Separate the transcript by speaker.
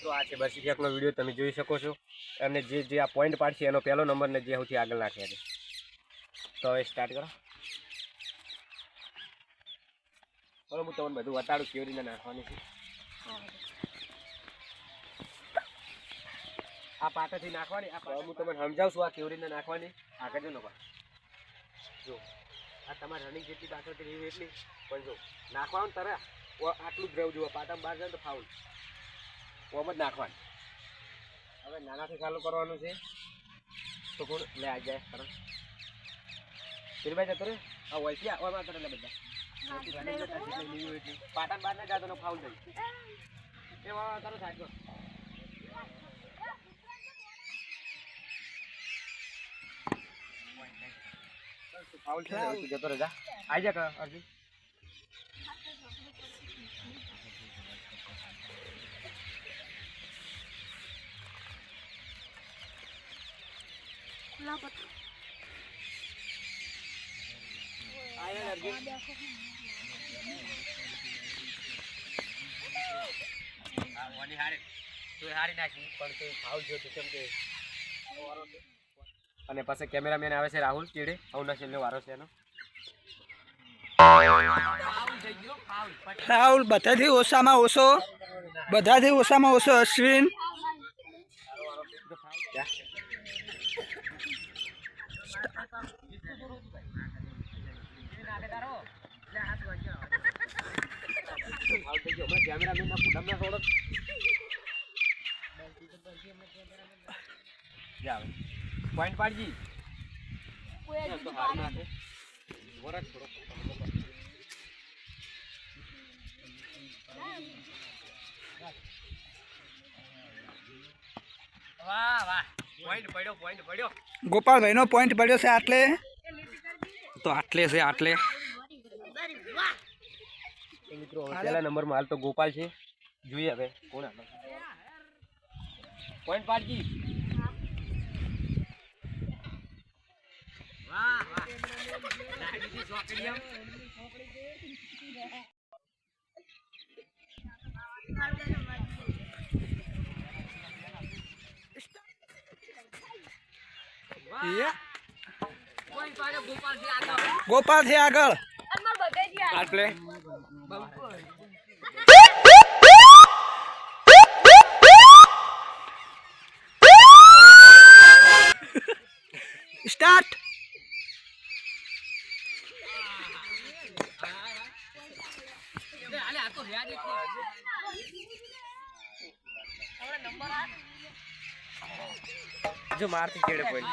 Speaker 1: મિત્રો આ છે બરસી ફેંકનો વિડીયો તમે જોઈ શકો છો અને જે આ પોઈન્ટ પાડશે એનો પહેલો નંબર ને જે સૌથી આગળ નાખે છે. તો હવે સ્ટાર્ટ કરો. ચલો હું તમને બધું બતાડું કેવી રીતે નાખવાની છે. આ પાટાથી નાખવાની. હું તમને સમજાવું છું આ કેવી રીતે નાખવાની. આગળ જો નકો જો આ તમારે રનિંગ જેટલી પાછળથી રહેવી એટલી પણ જો નાખવાનું તરા આટલું જ રહેવું જોઈએ. પાટામાં બહાર જાય તો ફાઉલ ઓમ જ નાખવાનું. હવે નાનાથી ચાલુ કરવાનું છે તો કોણ લે આ જાય સરસ પેલી જતો રે આ વયથી આવવામાં કરે બધા પાટામાં બહાર ના જાય તો ફાઉલ થઈ એ તારો સાઈડ કર. ફાઉલ છે જતો રે જા આવી જા અર્જુન. અને પછી કેમેરામેન આવે છે રાહુલ ચીડે અવનશીલ વારો છે એનો.
Speaker 2: રાહુલ બધાથી ઓછામાં ઓછો અશ્વિન.
Speaker 1: પોઈન્ટ પાડજી
Speaker 2: ગોપાલભાઈ નો પોઈન્ટ પડ્યો છે આટલે તો આટલે છે આટલે.
Speaker 1: મિત્રો પહેલા નંબરમાં હાલ તો ગોપાલ છે. જોઈએ હવે કોણ આવે. પોઈન્ટ પાડજી.
Speaker 2: ગોપાલ થી આગળ આટલે. સ્ટાર્ટ.
Speaker 1: જો મારથી કેડે પોઈન્ટ